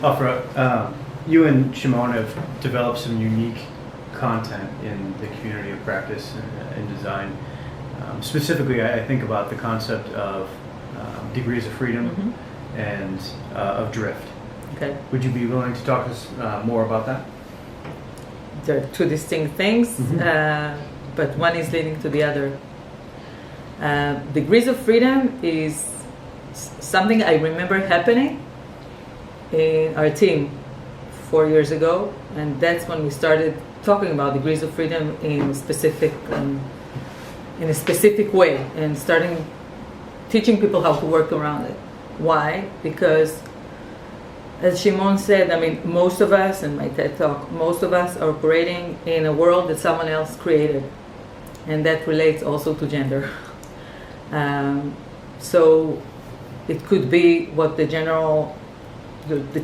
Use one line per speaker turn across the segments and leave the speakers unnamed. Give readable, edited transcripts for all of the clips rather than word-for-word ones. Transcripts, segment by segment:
Ofra, you and Shimon have developed some unique content in the community of practice and design. Specifically, I think about the concept of degrees of freedom and of drift.
Okay.
Would you be willing to talk to us more about that?
There are two distinct things, but one is leading to the other. Degrees of freedom is something I remember happening in our team 4 years ago, and that's when we started talking about degrees of freedom in a specific way, and starting teaching people how to work around it. Why? Because, as Shimon said, I mean, most of us, in my TED Talk, most of us are operating in a world that someone else created, and that relates also to gender. So it could be what the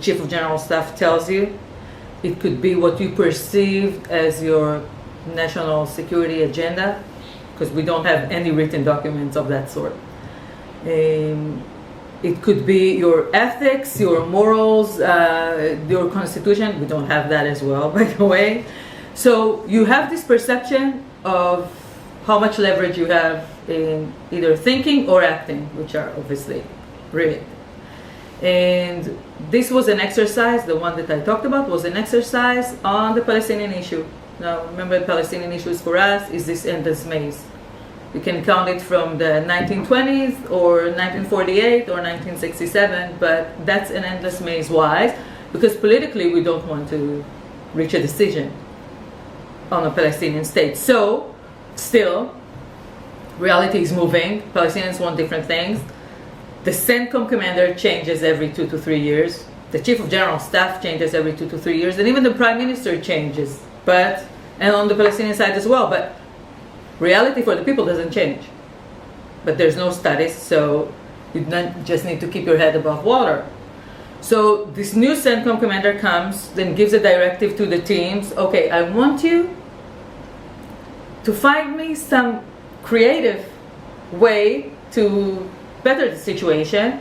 chief of general staff tells you. It could be what you perceived as your national security agenda, because we don't have any written documents of that sort. It could be your ethics, your morals, your constitution. We don't have that as well, by the way. So you have this perception of how much leverage you have in either thinking or acting, which are obviously related. And this was an exercise, the one that I talked about was an exercise on the Palestinian issue. Now, remember, the Palestinian issues for us is this endless maze. You can count it from the 1920s or 1948 or 1967, but that's an endless maze. Why? Because politically we don't want to reach a decision on a Palestinian state. So, still, reality is moving. Palestinians want different things. The CENTCOM commander changes every 2 to 3 years. The chief of general staff changes every 2 to 3 years, and even the prime minister changes. And on the Palestinian side as well. But reality for the people doesn't change. But there's no studies, so you just need to keep your head above water. So this new CENTCOM commander comes, then gives a directive to the teams. Okay, I want you to find me some creative way to better the situation.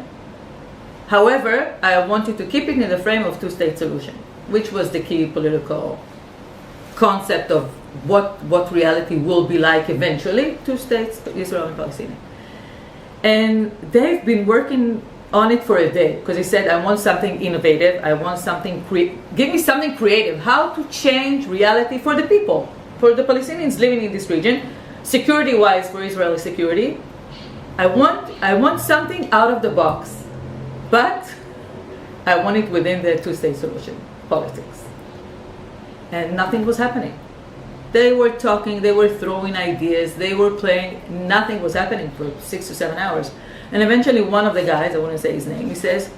However, I want you to keep it in the frame of two-state solution, which was the key political concept of what reality will be like eventually, two states, Israel and Palestine. And they've been working on it for a day, because he said, I want something innovative, I want something, give me something creative, how to change reality for the people, for the Palestinians living in this region, security-wise for Israeli security. I want something out of the box, but I want it within the two-state solution politics. And nothing was happening. They were talking, they were throwing ideas, they were playing, nothing was happening for 6 to 7 hours. And eventually one of the guys, I won't say his name, he says,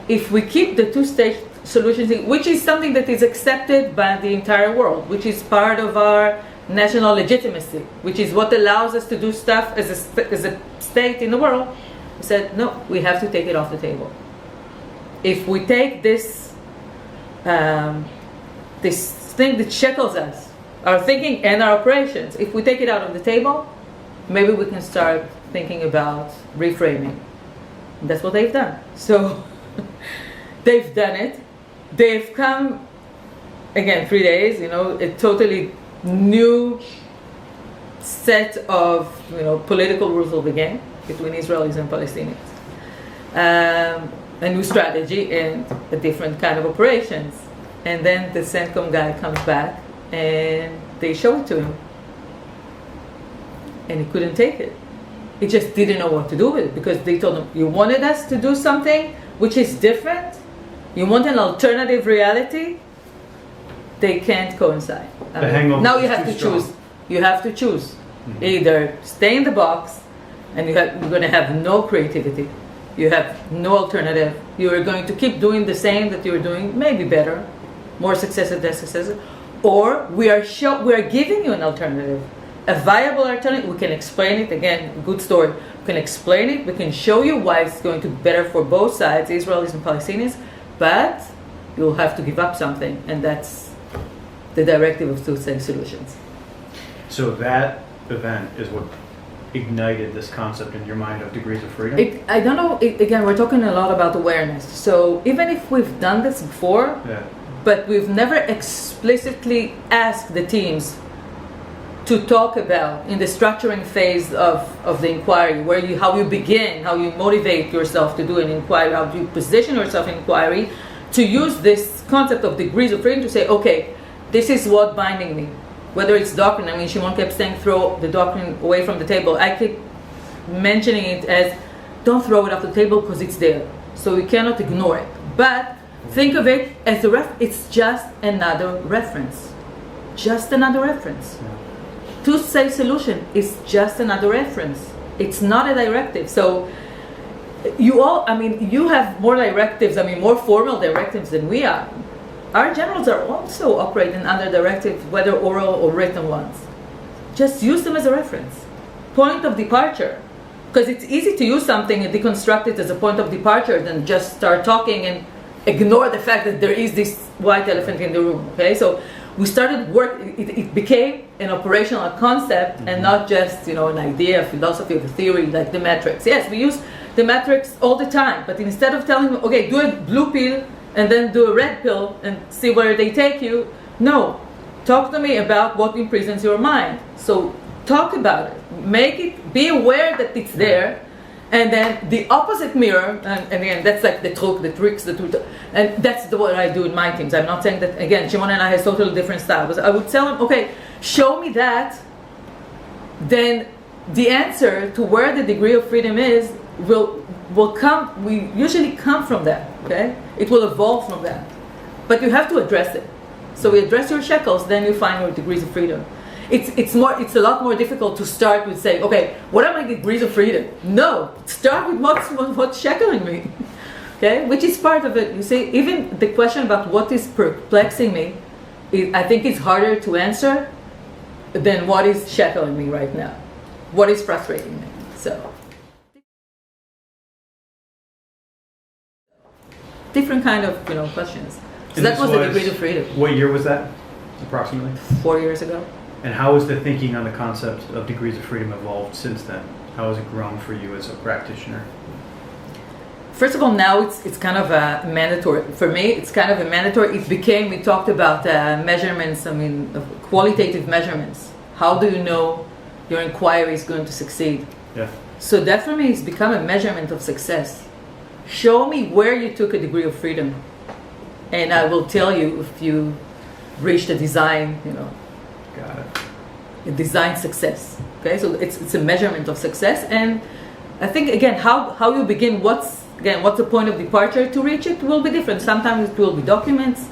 if we keep the two-state solution thing, which is something that is accepted by the entire world, which is part of our national legitimacy, which is what allows us to do stuff as a state in the world, he said, no, we have to take it off the table. If we take this thing that shackles us, our thinking and our operations, if we take it out of the table, maybe we can start thinking about reframing. And that's what they've done. So they've done it. They've come, again, 3 days, a totally new set of political rules will begin between Israelis and Palestinians. A new strategy and a different kind of operations. And then the CENTCOM guy comes back and they show it to him. And he couldn't take it. He just didn't know what to do with it, because they told him, you wanted us to do something which is different? You want an alternative reality? They can't coincide. Now you have to choose. You have to choose. Mm-hmm. Either stay in the box and you're going to have no creativity. You have no alternative. You are going to keep doing the same that you're doing, maybe better, more successive, less successive. Or we are giving you an alternative, a viable alternative. We can explain it, again, good story. We can explain it, we can show you why it's going to be better for both sides, Israelis and Palestinians, but you'll have to give up something, and that's the directive of two-state solutions.
So that event is what ignited this concept in your mind of degrees of freedom?
I don't know. Again, we're talking a lot about awareness. So even if we've done this before,
Yeah.
but we've never explicitly asked the teams to talk about in the structuring phase of the inquiry, how you begin, how you motivate yourself to do an inquiry, how you position yourself in inquiry, to use this concept of degrees of freedom to say, okay, this is what binding me. Whether it's doctrine, I mean, Shimon kept saying throw the doctrine away from the table. I keep mentioning it as don't throw it off the table because it's there. So we cannot ignore it. But think of it as it's just another reference. Just another reference.
Yeah.
To say solution is just another reference. It's not a directive. So you have more directives, more formal directives than we are. Our generals are also operating under directives, whether oral or written ones. Just use them as a reference. Point of departure. Because it's easy to use something and deconstruct it as a point of departure than just start talking and ignore the fact that there is this white elephant in the room. Okay, so we started work. It became an operational concept and not just an idea, a philosophy, of a theory like the metrics. Yes, we use the metrics all the time, but instead of telling them, okay, do a blue pill and then do a red pill and see where they take you, no, talk to me about what imprisons your mind. So talk about it, make it, be aware that it's there. And then the opposite mirror, and again, that's like the tricks, and that's what I do in my teams. I'm not saying that, again, Shimon and I have totally different styles. I would tell them, okay, show me that, then the answer to where the degree of freedom is will come, we usually come from that, okay? It will evolve from that. But you have to address it. So we address your shekels, then you find your degrees of freedom. It's a lot more difficult to start with saying, okay, what are my degrees of freedom? No, start with what's shackling me, okay? Which is part of it. You see, even the question about what is perplexing me, I think it's harder to answer than what is shackling me right now, what is frustrating me. So, different kind of questions. So that was the degree of freedom.
What year was that, approximately?
4 years ago.
And how has the thinking on the concept of degrees of freedom evolved since then? How has it grown for you as a practitioner?
First of all, now it's kind of a mandatory. For me, it's kind of a mandatory. It became, we talked about measurements, qualitative measurements. How do you know your inquiry is going to succeed?
Yeah.
So that for me has become a measurement of success. Show me where you took a degree of freedom, and I will tell you if you reached a design,
Got it.
a design success. Okay, so it's a measurement of success, and I think again how you begin, what's the point of departure to reach it will be different. Sometimes it will be documents,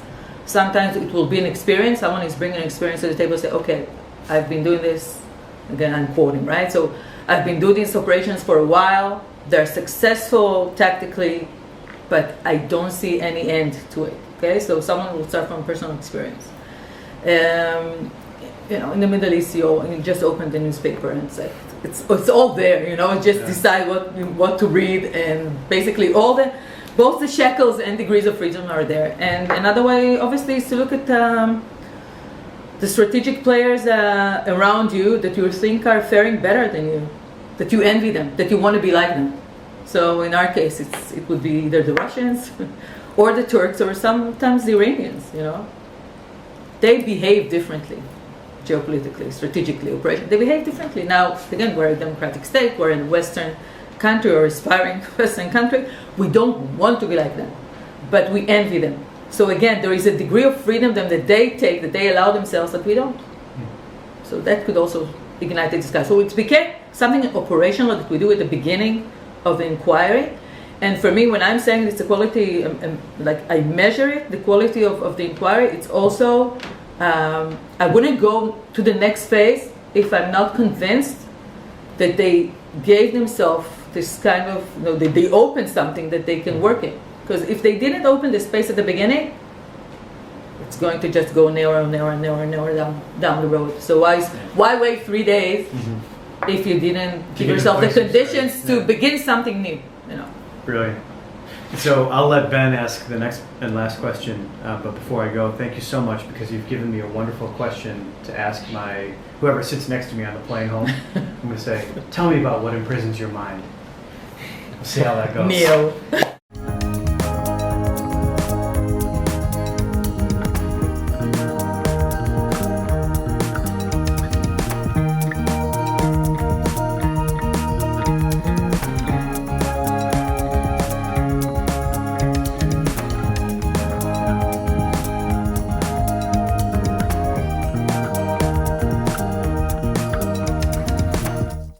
sometimes it will be an experience. Someone is bringing an experience to the table and say, okay, I've been doing this. Again, I'm quoting, right? So I've been doing these operations for a while. They're successful tactically, but I don't see any end to it. Okay, so someone will start from personal experience. In the Middle East, you just open the newspaper and say, it's all there. Just decide what to read, and basically both the shekels and degrees of freedom are there. And another way, obviously, is to look at the strategic players around you that you think are faring better than you, that you envy them, that you want to be like them. So in our case, it would be either the Russians or the Turks, or sometimes the Iranians. They behave differently, geopolitically, strategically, operationally. They behave differently. Now, again, we're a democratic state. We're in a Western country, or aspiring Western country. We don't want to be like them, but we envy them. So again, there is a degree of freedom that they take, that they allow themselves, that we don't. So that could also ignite the discussion. So it became something operational that we do at the beginning of the inquiry. And for me, when I'm saying it's the quality, like I measure it, the quality of the inquiry, it's also, I wouldn't go to the next phase if I'm not convinced that they gave themselves this kind of, they opened something that they can work in. Because if they didn't open the space at the beginning, it's going to just go narrow down the road. So why wait 3 days if you didn't give yourself the conditions to begin something new?
Brilliant. So I'll let Ben ask the next and last question, but before I go, thank you so much, because you've given me a wonderful question to ask my whoever sits next to me on the plane home, I'm going to say, tell me about what imprisons your mind. We'll see how that goes.
Neil.